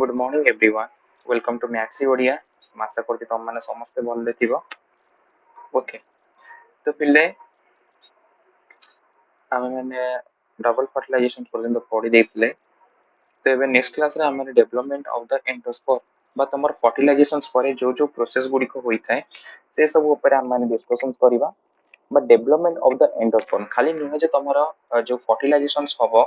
Good morning everyone. Welcome to maxi Odia. आशा करती तुम मैंने समस्ते भले थिबो। ओके, तो पिले आमे मैंने डबल फर्टिलाइजेशन पर्यंत पढ़ी देथिले। तो एबे नेक्स्ट क्लास रे आमे डेवलपमेंट ऑफ द एंडोस्पर्म बा तमर फर्टिलाइजेशंस परे जो जो प्रोसेस गुडी को होई थाए से सब ऊपर आमे माने डिस्कशन करिबा। But development of the endosperm खाली नुहे जे तमर जो फर्टिलाइजेशंस हबो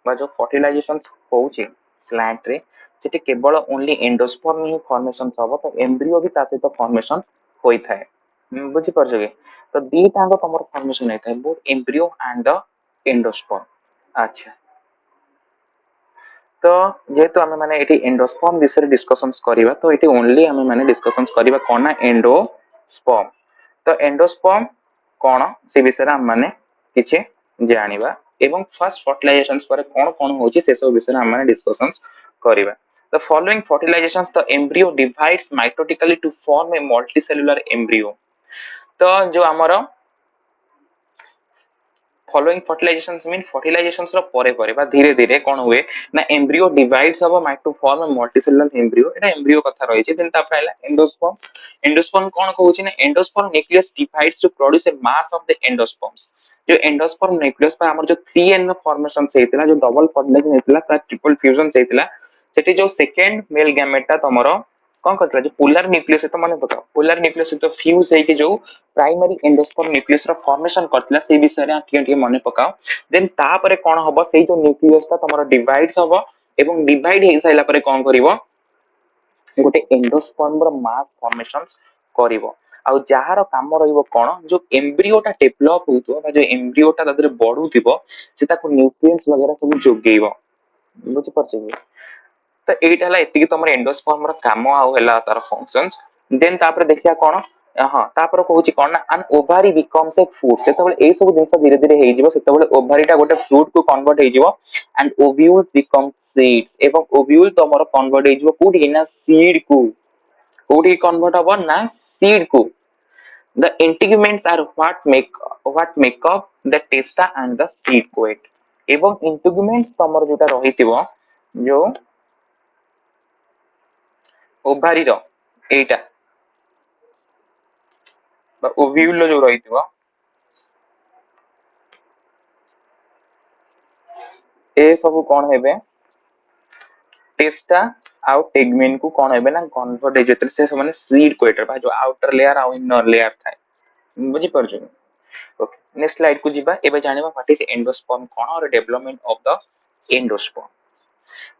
बा जो फर्टिलाइजेशंस होउची प्लांट रे सेटे केवल ओनली एंडोस्पर्म ही फॉर्मेशन हबो, तो एम्ब्रियो भी ता सहित फॉर्मेशन होई थाए। बुझी परछो के? तो दी टांगो तमर फॉर्मेशन होई थाए, both embryo and the endosperm. अच्छा, तो जेहेतु आमे माने एटी एंडोस्पर्म विषय डिस्कशंस करिबा, तो एटी ओनली आमे माने डिस्कशंस करिबा कोन ना एंडोस्पर्म। तो एंडोस्पर्म कोन से विषय आमे माने किछि जानिबा एवं फर्स्ट फर्टिलाइजेशंस पर कोन कोन होची से सब विषय आमे माने डिस्कशंस करिबा। The following fertilizations the embryo divides mitotically to form a multicellular embryo. तो जो हमरो फॉलोइंग फर्टिलाइजेशंस मीन फर्टिलाइजेशंस रो परे परे बा धीरे धीरे कोन हुए ना एम्ब्रियो डिवाइड्स हबो might to form a multicellular embryo. एटा एम्ब्रियो कथा रही छै। देन ता फाइला एंडोस्पर्म। एंडोस्पर्म कोन कहूची ना endosperm nucleus divides to produce a mass of the endosperms. जो एंडोस्पर्म न्यूक्लियस पर हमर जो 3n फॉर्मेशन सेइतला, जो डबल फर्टिलाइजेशन हेतला ता ट्रिपल फ्यूजन सेइतला, सेठी जो सेकंड मेल गैमेटा तमरो कोन करतला जो पोलर न्यूक्लियस तो माने पका पोलर न्यूक्लियस तो फ्यूज है कि जो प्राइमरी एंडोस्पर्म न्यूक्लियस रो फॉर्मेशन करतला से विषय रे टिके मने पकाओ। देन ता परे कोन हबो सेई जो न्यूक्लियस ता तमरो डिवाइड्स हबो एवं डिवाइड हे साइला परे कोन करिवो गोटे एंडोस्पर्म रो मास फॉर्मेशन करिवो। आ जहार काम रहिबो कोन जो एम्ब्रियोटा डेवलप होतो बा जो एम्ब्रियोटा तदरे बढुतिबो से ताको न्यूट्रिएंट्स वगैरह सब जोगेइबो। बुझि परछे कि? तो एटा हला एतिकी तमर एंडोस्पर्म रो काम आ होला तार फंक्शंस। देन तापर देखिया कोन हां तापर कहूची कोन ना N ovary becomes a fruit. सेतबेले ए सब जिंस धीरे धीरे हे जिवो सेतबेले ओवारीटा गोटे फ्रूट को कन्वर्ट हे जिवो एंड ओव्यूल बिकम सीड्स। एवं ओव्यूल तमर कन्वर्ट हे जिवो कोठी ना सीड को। कोठी कन्वर्ट हबो ना सीड को। The integuments are what make up the testa and the seed coat. एवं इंटीग्यूमेंट्स तमर जेटा रहितिबो जो ओभारी रो एटा बा ओव्यूल जो रहितिबो ए सब कोन हेबे टेस्टा आउ टेगमेन को कोन हेबे ना कन्वर्ट हे जेतले से माने सीड कोएटर बा जो आउटर लेयर आ इनर लेयर थाए। बुझी परछो? ओके, नेक्स्ट स्लाइड को जिबा। एबे जानिबा व्हाट इज एंडोस्पर्म कोन और development of the endosperm.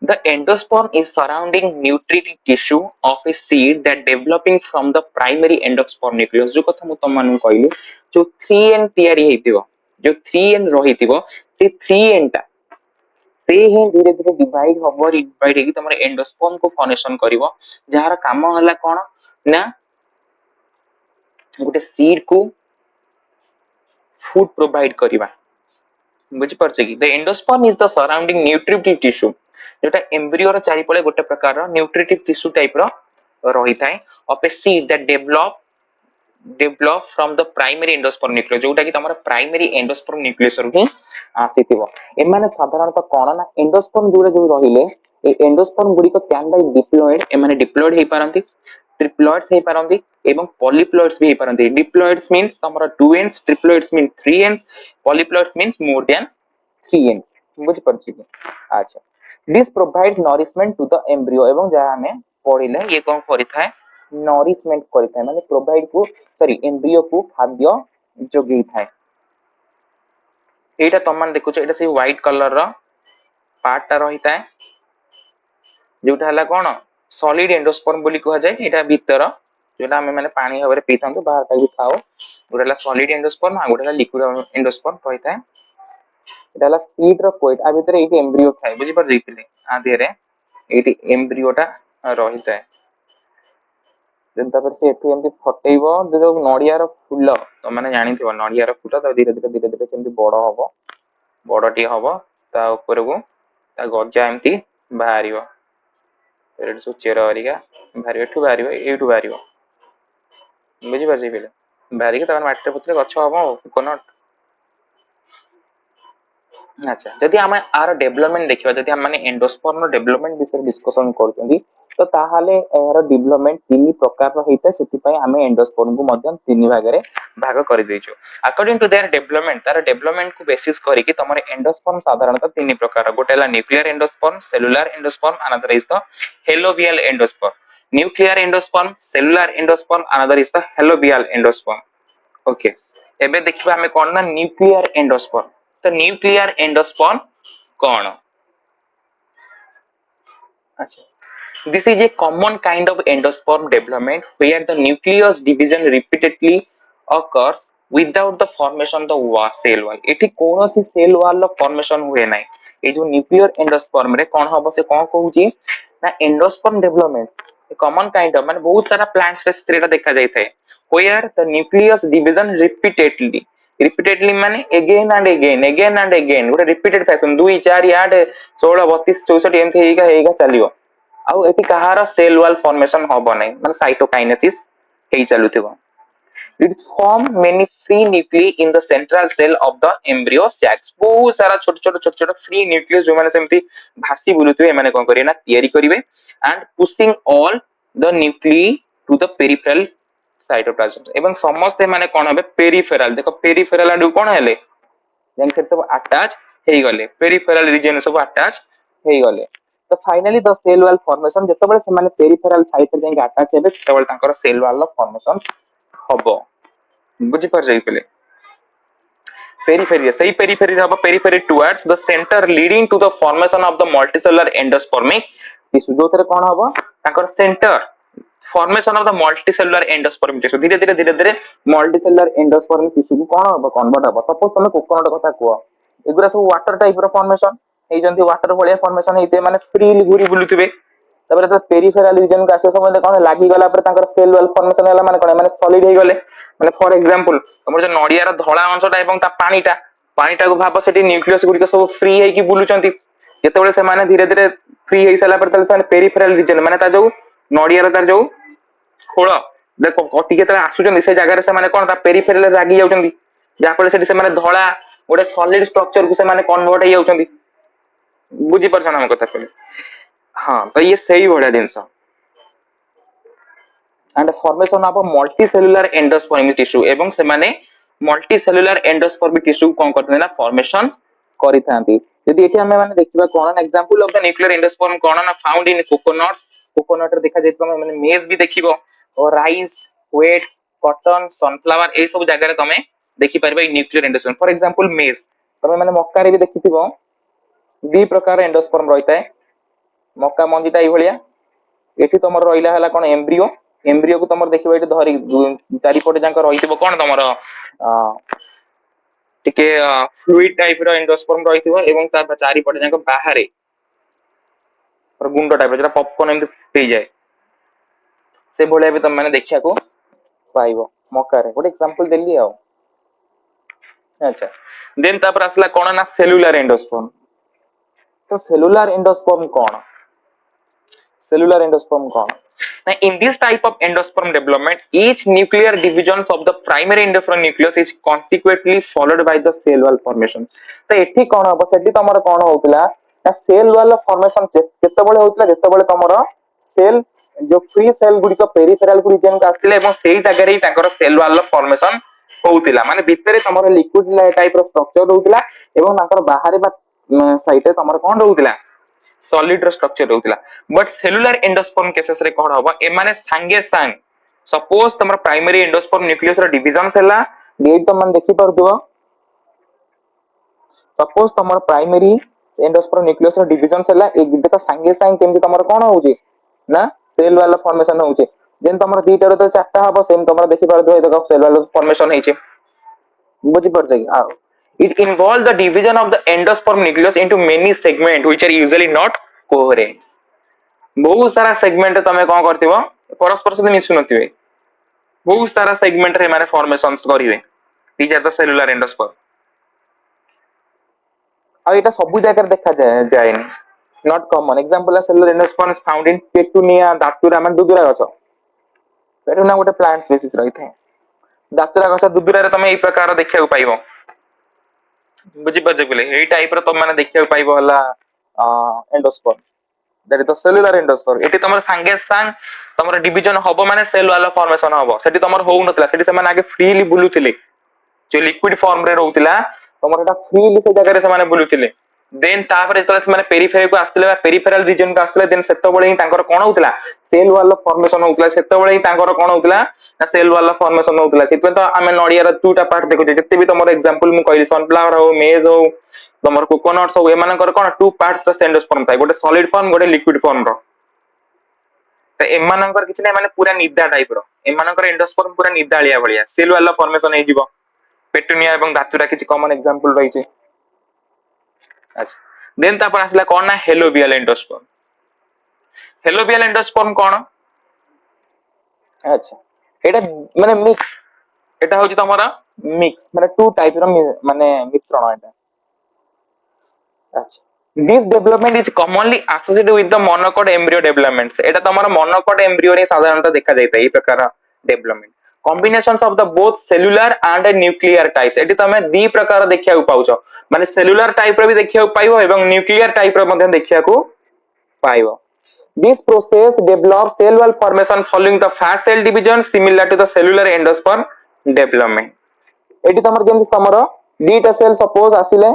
The endosperm is surrounding nutritive tissue of a seed that developing from the primary endosperm nucleus। जो कथा मु तम मानु कहली जो 3n तयारी हेतिबो, जो 3n रहितिबो से 3n टा से ही धीरे धीरे डिवाइड हबो। डिवाइड हेकी तमर एंडोस्पर्म को फॉर्मेशन करिवो। जहार काम हला कोन ना गोटे सीड को फूड प्रोवाइड करिवा। बुझी परछे कि? The endosperm is the surrounding nutritive tissue जोटा एम्ब्रियो रो चारि पळे गोटे प्रकार रो न्यूट्रिटिव टिश्यू टाइप रो रही थाए of a seed that develop from the primary endosperm nucleus. जोटा कि तमरा प्राइमरी एंडोस्पर्म न्यूक्लियस रो ही आसीतिबो। ए माने साधारणतः कोन ना एंडोस्पर्म जो रहिले ए एंडोस्पर्म गुडी को कैन बाय डिप्लॉयड। ए माने डिप्लॉयड हे पारंती, ट्रिप्लॉइड्स हे पारंती एवं पॉलीप्लॉइड्स भी हे पारंती। डिप्लॉइड्स मींस तमरा 2n, triploids mean 3n, polyploids means more than 3n। बुझ परछि कि? अच्छा, this provide nourishment to the embryo. एवं जहा हमें पढिले ये कोन करिथाय नरिशमेंट करिथाय माने प्रोवाइड को सॉरी एम्ब्रियो को खाद्य जोगई थाए। एटा तमन देखुछ एटा से व्हाइट कलर रो पार्ट ता रहिताय जोटा हला कोन सॉलिड एंडोस्पर्म बोली कहा जाय। एटा भीतर जोटा हमें माने पानी हबरे पीथांतु बाहर का भी खाओ। गोटेला सॉलिड एंडोस्पर्म आ गोटेला लिक्विड एंडोस्पर्म रहिताय। एटा हला सीड रो कोएट आ भीतर एटी एम्ब्रियो थाए। बुझी पर जइतिले आ देरे एटी एम्ब्रियोटा रहिताय। देन तापर से एठु एमती फटेइबो जो नडिया रो फूल तो माने जानिथिबो नडिया रो फूल तो धीरे धीरे सेमती बड़ हबो, बड़टी हबो ता ऊपर को ता गजा एमती बाहरिबो। एट सब चेर हरिका बाहर एठु बाहरिबो एठु बाहरिबो। बुझी परछि पिले बाहरिके तापर माटी पुतले गछ हबो कोकोनट। अच्छा जदि आम आर डेवलपमेंट देखिबा जदि हम माने एंडोस्पर्म डेवलपमेंट विषय डिस्कशन करछंती तो ताहाले एहर डेवलपमेंट तीन प्रकार होइते सेति पय हम एंडोस्पर्म को मध्यम तीन भागरे भाग कर देइछो अकॉर्डिंग टू देयर डेवलपमेंट तार डेवलपमेंट को बेसिस करी कि तमरे एंडोस्पर्म साधारणतः तीन प्रकार गोटेला nuclear endosperm cellular endosperm another is the helobial endosperm nuclear endosperm cellular endosperm another is the helobial endosperm okay एबे देखिबा हमें कोन ना न्यूक्लियर एंडोस्पर्म तो न्यूक्लियर एंडोस्पर्म कौन अच्छा this is a common kind of endosperm development where the nucleus division repeatedly occurs without the formation of the cell wall एठी कोनोसी सेल वॉल रो फॉर्मेशन हुए नाही ए जो न्यूक्लियर एंडोस्पर्म रे कोन हबो से कोन कहूची ना endosperm development A common kind of माने बहुत सारा प्लांट स्पेस रे देखा जाय थाए where the nucleus division repeatedly माने again and again ଗୋଟେ repeated fashion 2 4 8 16 32 64 एमथि हेगा चलियो आउ एति कहार सेल वॉल फॉर्मेशन होबो नै माने साइटोकाइनेसिस हेई चलुथिबो it form many free nuclei in the central cell of the embryo sacs बहुत सारा छोट छोट फ्री न्यूक्लियस जो माने सेमति भासी बुलुथिबे माने कोन करिवे ना तयारी करिवे and pushing all the nuclei to the peripheral cytoplasm एवं समस्त माने कोन हबे पेरिफेरल देखो पेरिफेरल आडू कोन हेले देन से सब अटैच हेई गले पेरिफेरल रीजन सब अटैच हेई गले तो finally the cell wall formation जतबेले से माने पेरिफेरल साइट रे जाके अटैच हेबे तबेले तांकर सेल वॉल रो फॉर्मेशन हबो बुझी पर जाई पले पेरिफेरी सही पेरिफेरी हबो periphery towards the centre leading to the formation of the multicellular endospermic tissue जो तरे कोन हबो तांकर centre formation of the multicellular endospermic tissue धीरे धीरे मल्टीसेलुलर एंडोस्पर्मिक टिश्यू को कोन हबो कन्वर्ट हबो सपोज तुम कोकोनट कथा को एगुरा सब वाटर टाइप रो फॉर्मेशन हे जंती वाटर भलिया फॉर्मेशन हेते माने फ्रीली घुरी बुलुथिबे तबरे तो पेरिफेरल रीजन का आसे समय कोन लागी गला पर तांकर सेल वॉल फॉर्मेशन हला माने कोन माने सॉलिड हे गले माने फॉर एग्जांपल हमर जो नडिया रो धळा अंशटा एवं ता पानीटा को भाबो सेठी न्यूक्लियस गुडी सब फ्री हे की बुलुचंती जेतेबेले से माने धीरे धीरे फ्री हे सला पर तले से पेरिफेरल रीजन माने ता जो नडिया रो तार जो खोल देखो कटी केतला आसुचंदी से जगह रे से माने कोन ता पेरिफेरल लागी जाउचंदी जा पर सेठी से माने धळा गोटे सॉलिड स्ट्रक्चर को से माने कन्वर्ट हे जाउचंदी बुझी परछन हम कथा कहले हाँ तो ये सही भड़िया जिनस and formation of multicellular endospermic tissue एवं से माने मल्टीसेलुलर एंडोस्पर्मिक टिश्यू कोन करथि ना फॉर्मेशन करिथांती यदि एठी हमें माने देखिबा कोन example of the nuclear endosperm कोन ना फाउंड इन कोकोनट्स कोकोनट रे देखा जायत माने मेज भी देखिबो और राइस व्हीट कॉटन सनफ्लावर ए सब जगह रे तमे देखि परबे न्यूक्लियर एंडोस्पर्म फॉर एग्जांपल मेज तमे माने मक्का रे भी देखिथिबो दी प्रकार एंडोस्पर्म रहिताय मक्का मंजीटा ई भलिया एठी तमर रहिला हला कोन एम्ब्रियो एम्ब्रियो को तमर देखिबो एठी धरि चारि पटे जांक रहिथिबो कोन तमर टिके फ्लूइड टाइप रो एंडोस्पर्म रहिथिबो एवं ता चारि पटे जांक बाहरे पर गुंडो टाइप जेटा पॉपकॉर्न एमति पेई जाय से भलिया भी तम माने देखिया को पाइबो मक्का रे गोटे एग्जांपल देली आ अच्छा देन तापर असला कोन ना सेलुलर एंडोस्पर्म तो सेलुलर एंडोस्पर्म कोन cellular endosperm कौन now in this type of endosperm development each nuclear divisions of the primary endosperm nucleus is consequently followed by the cell wall formation तो एठी कोन हबो सेठी तमरो कोन होउतला ना सेल वॉल फॉर्मेशन केतेबेले होउतला जेतेबेले तमरो सेल जो free cell गुडी को peripheral गुडी जेन का आस्तिले एवं सेही जगह रे ताकर सेल वॉल फॉर्मेशन होउतला माने भितरे तमरो लिक्विड टाइप रो स्ट्रक्चर होउतला एवं ताकर बाहरे बा साइड रे तमरो कोन होउतला सॉलिड रो स्ट्रक्चर होउतला बट सेलुलर एंडोस्पर्म केसेस रे कोन हबो ए माने संगे संग सपोज तमरो प्राइमरी एंडोस्पर्म न्यूक्लियस रो डिविजन हैला डेट तो मन देखि परदो सपोज तमरो प्राइमरी एंडोस्पर्म न्यूक्लियस रो डिविजन हैला ए देखो संगे संग केमति तमरो कोन होउची ना सेल वाला फॉर्मेशन होउची देन तमरो दीटा रो तो चारटा हबो सेम तमरो देखि परदो देखो सेल वाला फॉर्मेशन हेचे बुझी परदै आ it involves the division of the endosperm nucleus into many segments which are usually not coherent बहुत सारा सेगमेंट तमे कोन करथिबो परस्पर सहित मिसु नथिबे बहुत सारा सेगमेंट रे माने फॉर्मेशंस करिवे these are the cellular endosperm आ एटा सब जगह देखा जायनी not common example cellular endosperm is found in petunia datura माने दुदुरा गछ पेटुनिया गोटे प्लांट स्पीसीज रहिथे दातुरा गछ दुदुरा रे तमे ए प्रकार देखिया पाइबो बुझी पाजे बोले एई टाइप रो तुम माने देखियो पाइबो हला endosperm that is the cellular endosperm eighty तमर सांगे सांग तमर डिवीजन हबो माने सेल वाला फॉर्मेशन हबो सेटी तमर होउ नतला सेटी से माने आगे फ्रीली बुलुथिले जो लिक्विड फॉर्म रे रहउतिला तमर एटा फ्रीली से जगह रे से माने बुलुथिले देन तापर जेतले से माने पेरिफेरी को आस्तले पेरिफेरल रीजन को आस्तले देन सेतो बळे ही तांकर कोन होउतला सेल वाला फॉर्मेशन होउतला सेतो बळे ही तांकर कोन होउतला ना सेल वाला फॉर्मेशन होउतला सेतपे तो आमे नडिया र टूटा पार्ट देखु जते भी तमर एग्जांपल मु कहली सनफ्लावर हो मेज हो तमर कोकोनट्स हो एमानकर कोन टू पार्ट्स र एंडोस्पर्म थाय गोटे सॉलिड फॉर्म गोटे लिक्विड फॉर्म रो तो एमानकर किछ नै माने पूरा निदा टाइप रो एमानकर एंडोस्पर्म पूरा निदालिया भलिया सेल वाला फॉर्मेशन हे जिवो पेटुनिया एवं धातुरा किछ कॉमन एग्जांपल रही छे अच्छा देन तापर आसला कोन ना हेलोबियल एंडोस्पर्म हेलोबियल एंडोस्पर्म कोन अच्छा एटा माने मिक्स एटा होची तमरा मिक्स माने टू टाइप रो माने मिश्रण एटा अच्छा this development is commonly associated with the monocot embryo development Etah तमरा monocot embryo रे साधारणतः देखा जायता ए प्रकार development combinations of the both cellular and nuclear types eighty तमे दी प्रकार देखिया पाउछो माने सेलुलर टाइप रो भी देखिया पाइबो एवं न्यूक्लियर टाइप रो मध्ये देखिया को पाइबो this process develops cell wall formation following the fast cell division similar to the cellular endosperm development eighty तमर जेम तमरो दीटा सेल सपोज आसिले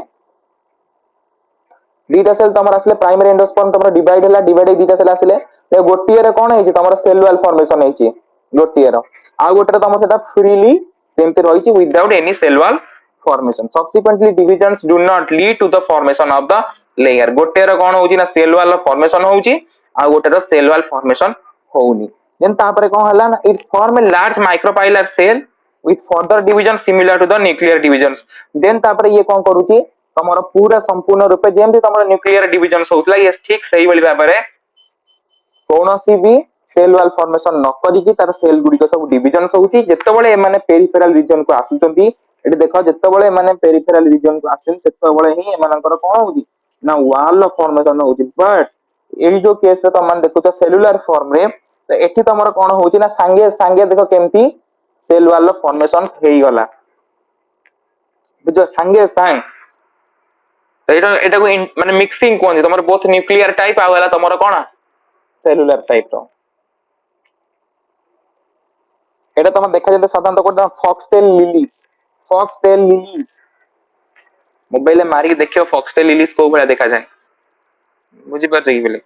दीटा सेल तमर आसले प्राइमरी एंडोस्पर्म तमर डिवाइड हला डिवाइड दीटा सेल आसले ए गोटिए रे कोन हेची तमर सेल वॉल फॉर्मेशन हेची गोटिए रो आ गोटे रे तमर सेटा फ्रीली सेमते रहिची without any cell wall formation subsequently divisions do not lead to the formation of the layer गोटे रे कोन होची ना सेल वॉल फॉर्मेशन होची आ गोटे रो सेल वॉल फॉर्मेशन होउनी देन तापरे कोन हला ना it form a large micropylar cell with further division similar to the nuclear divisions then तापरे ये कोन करूची तमरो पूरा संपूर्ण रूपे जेमति तमरो न्यूक्लियर डिविजन्स होतला ये ठीक सही बली भाबरे कोनोसी भी सेल वॉल फॉर्मेशन न करी कि तार सेल गुडी को सब डिविजन्स होउची जत्ते बळे माने पेरिफेरल रीजन को आसुचंती एटी देखो जत्ते बळे माने पेरिफेरल रीजन को आसुन सेत्ते बळे ही एमानकर कोन होउची ना वॉल फॉर्मेशन होउची बट एई जो केस रे तमन देखुछ सेलुलर फॉर्म रे तो एठी तमरो कोन होउची ना सांगे सांगे देखो केमती सेल वॉल फॉर्मेशन हेई गला बुझो सांगे सांग एटा एटा को माने मिक्सिंग कोन तमरो बोथ न्यूक्लियर टाइप आ वाला तमरो कोन सेलुलर टाइप रो एटा तम देखा जते साधारणतः कोन फॉक्सटेल लिली मोबाइल मारी देखियो फॉक्सटेल लिलीज को भला देखा जाए बुझी पर कि बोले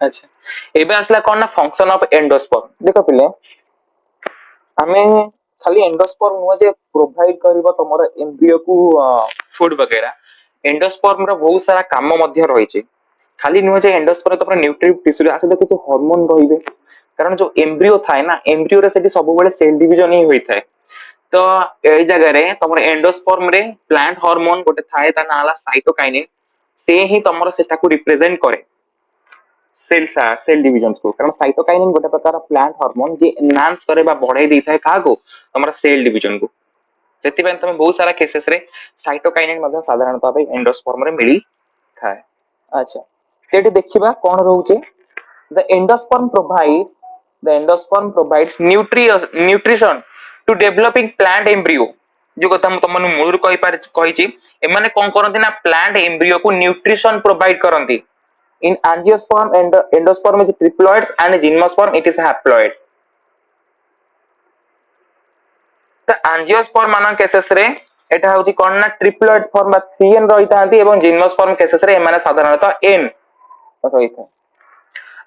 अच्छा एबे असला कोन ना फंक्शन ऑफ एंडोस्पर्म देखो पिले हमें खाली एंडोस्पर्म नुह जे प्रोवाइड करबो तमरो एम्ब्रियो को फूड वगैरह एंडोस्पर्म रो बहुत सारा काम मध्य रही छै खाली नुह जे एंडोस्पर्म तमरो न्यूट्रिटिव टिश्यू आसे देखो जे हार्मोन रहिबे कारण जो एम्ब्रियो थाए ना एम्ब्रियो रे सेठी सब बेले सेल डिवीजन ही होई थाए तो ए जगह रे तमरो एंडोस्पर्म रे प्लांट हार्मोन गोटे थाए ता नाला साइटोकाइनिन से ही तमरो सेटा को रिप्रेजेंट करे सेल डिविजन को कारण साइटोकाइनिन गोटे प्रकार प्लांट हार्मोन जे एनहांस करे बा बढ़ाई दै थाए का को हमरा सेल डिविजन को सेति बेन तमे बहुत सारा केसेस रे साइटोकाइनिन मध्ये साधारणतः भाई एंडोस्पर्म रे मिली थाए अच्छा सेठी देखिबा कोन रहउचे the endosperm provides nutrition to developing plant embryo जो कथा हम तमन मूल कहि छि एमाने कोन करंती ना प्लांट एम्ब्रियो को न्यूट्रिशन प्रोवाइड करंती in angiosperm and endosperm is triploids and gymnosperm it is haploid तो angiosperm मान केसेस रे एटा होची कोन ना ट्रिप्लॉइड फॉर्म बा 3n रही थांती एवं जिम्नोस्पर्म केसेस रे एमाने साधारणतः n रही था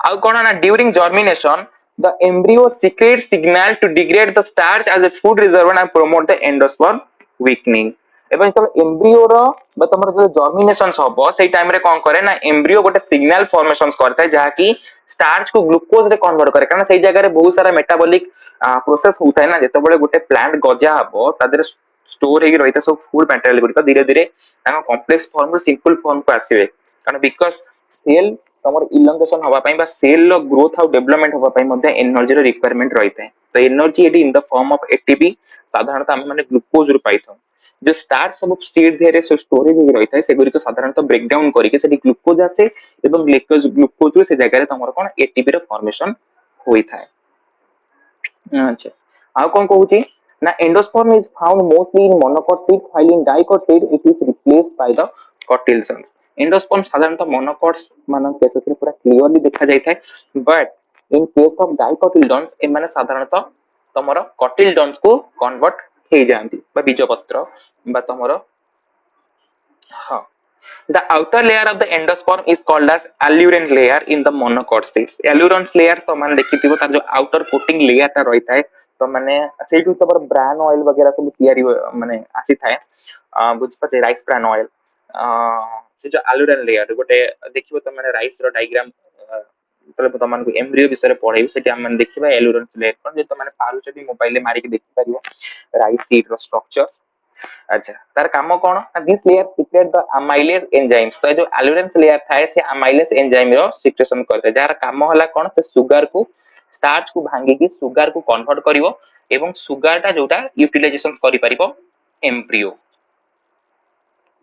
आउ कोन ना during germination the embryo secretes signal to degrade the starch as a food reservoir and promote the endosperm weakening एवं तो एम्ब्रियो रो बा तमर जो जर्मिनेशन हबो सेई टाइम रे कोन करे ना एम्ब्रियो गोटे सिग्नल फॉर्मेशंस करता है जहा की स्टार्च को ग्लूकोज रे कन्वर्ट करे कारण सेई जगह रे बहुत सारा मेटाबॉलिक प्रोसेस होता है ना जेते बळे गोटे प्लांट गजा हबो तादरे स्टोर हेगी रहिता सब फूड मटेरियल गुडी धीरे धीरे ताका कॉम्प्लेक्स फॉर्म रो सिंपल फॉर्म को आसीबे कारण बिकॉज़ सेल तमर इलंगेशन हवा पई बा सेल रो ग्रोथ और डेवलपमेंट हवा पई मध्ये एनर्जी रो रिक्वायरमेंट रहिता है तो energy eighty in the form of ATP साधारणतः हम माने ग्लूकोज रो पाइथौ जो स्टार्च सब सीड धेरे सो स्टोरेज हो रही है से गुडी को साधारणतः ब्रेक डाउन करके से ग्लूकोज आसे एवं ग्लूकोज से जगह रे तमर कोन एटीपी रो फॉर्मेशन होई थाए अच्छा ଆଉ କଣ କହୁଛି ନା endosperm is found mostly in monocot seed while in dicot seed it is replaced by the cotyledons endosperm ସାଧାରଣତଃ monocots ମାନଙ୍କ କେସରେ ପୁରା କ୍ଲିୟରଲି ଦେଖା ଯାଇଥାଏ but in case of dicotyledons ଏମାନେ ସାଧାରଣତଃ ତମର cotyledons କୁ କନଭର୍ଟ ହେଇଯାଆନ୍ତି ବା ବୀଜପତ୍ର ବା ତମର ହଁ the outer layer of the endosperm is called as alluring layer in the monocot seeds allurans layer तो मान देखिथिबो तार जो outer coating layer ता रही थाए तो माने सेठू तबर ब्रान ऑयल वगैरह सब तयारी माने आसी थाए बुझ पते राइस ब्रान ऑयल से जो alluring layer गोटे देखिबो त माने राइस रो डायग्राम तले तो मान को एम्ब्रियो विषय रे पढाई सेठी हम देखिबा allurans layer पर जे तो माने पारुचदी मोबाइल ले मारी के देखि परिबो राइस सीड रो स्ट्रक्चर अच्छा तार काम कौन this layer secrete the amylase enzymes तो जो एलुरेंस लेयर थाए से अमाइलेज एंजाइम रो सिक्रेशन करते जार काम होला कौन से सुगर को स्टार्च को भांगी की सुगर को कन्वर्ट करिवो एवं सुगर टा जोटा यूटिलाइजेशन करि परिबो एम्ब्रियो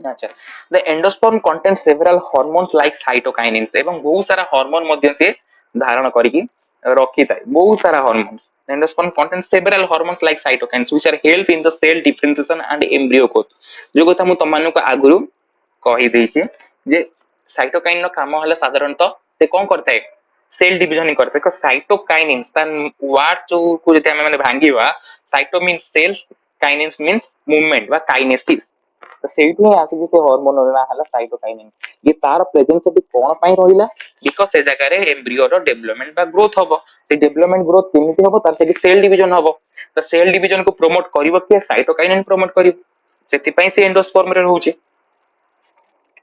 अच्छा the endosperm contain several hormones like cytokinins एवं बहुत सारा हार्मोन मध्य से धारण करिकी रखी थाए बहुत सारा hormones endosperm contain several hormones like cytokinins which are help in the cell differentiation and embryo growth जो कथा मु तमन को आगुरु कहि देछि जे साइटोकाइन नो काम होला साधारणतः से कोन करथाय सेल डिवीजन ही करथाय साइटोकाइनिन ता वर्ड जो को जति हमें माने भांगीवा cyto means cells kinins means movement बा काइनेसिस तो ସେଇଠୁ ହିଁ ଆସିକି ସେ ହରମୋନ ନା ହେଲା ସାଇଟୋକାଇନିନ ये तार प्रेजेंस ସେଠି କଣ ପାଇଁ ରହିଲା बिकॉज से जगह एम्ब्रियो रो डेवलपमेंट बा ग्रोथ हबो से डेवलपमेंट ग्रोथ केमिति हबो तार सेठी सेल डिवीजन हबो तो सेल डिवीजन को प्रमोट करिवो के साइटोकाइनिन प्रमोट करिवो सेति पई से एंडोस्पर्म रे रहउची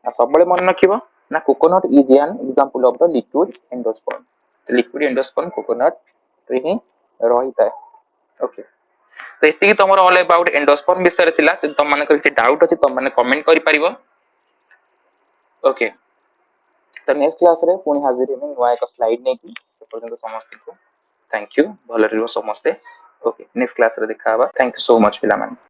आ सबले मन रखिबो ना coconut is an example of the liquid endosperm coconut रे ही रहिता है ओके तो एतिकी तमर ऑल अबाउट एंडोस्पर्म विषय रे थिला तुम मन किछि डाउट अछि तुम माने कमेंट करि परिबो ओके तो नेक्स्ट क्लास रे पुणी हाजिर हेमि नुआ एक स्लाइड नै की पर्यंत समस्त को थैंक यू भले रिहो समस्ते ओके नेक्स्ट क्लास रे देखा हबा थैंक यू सो मच पिला माने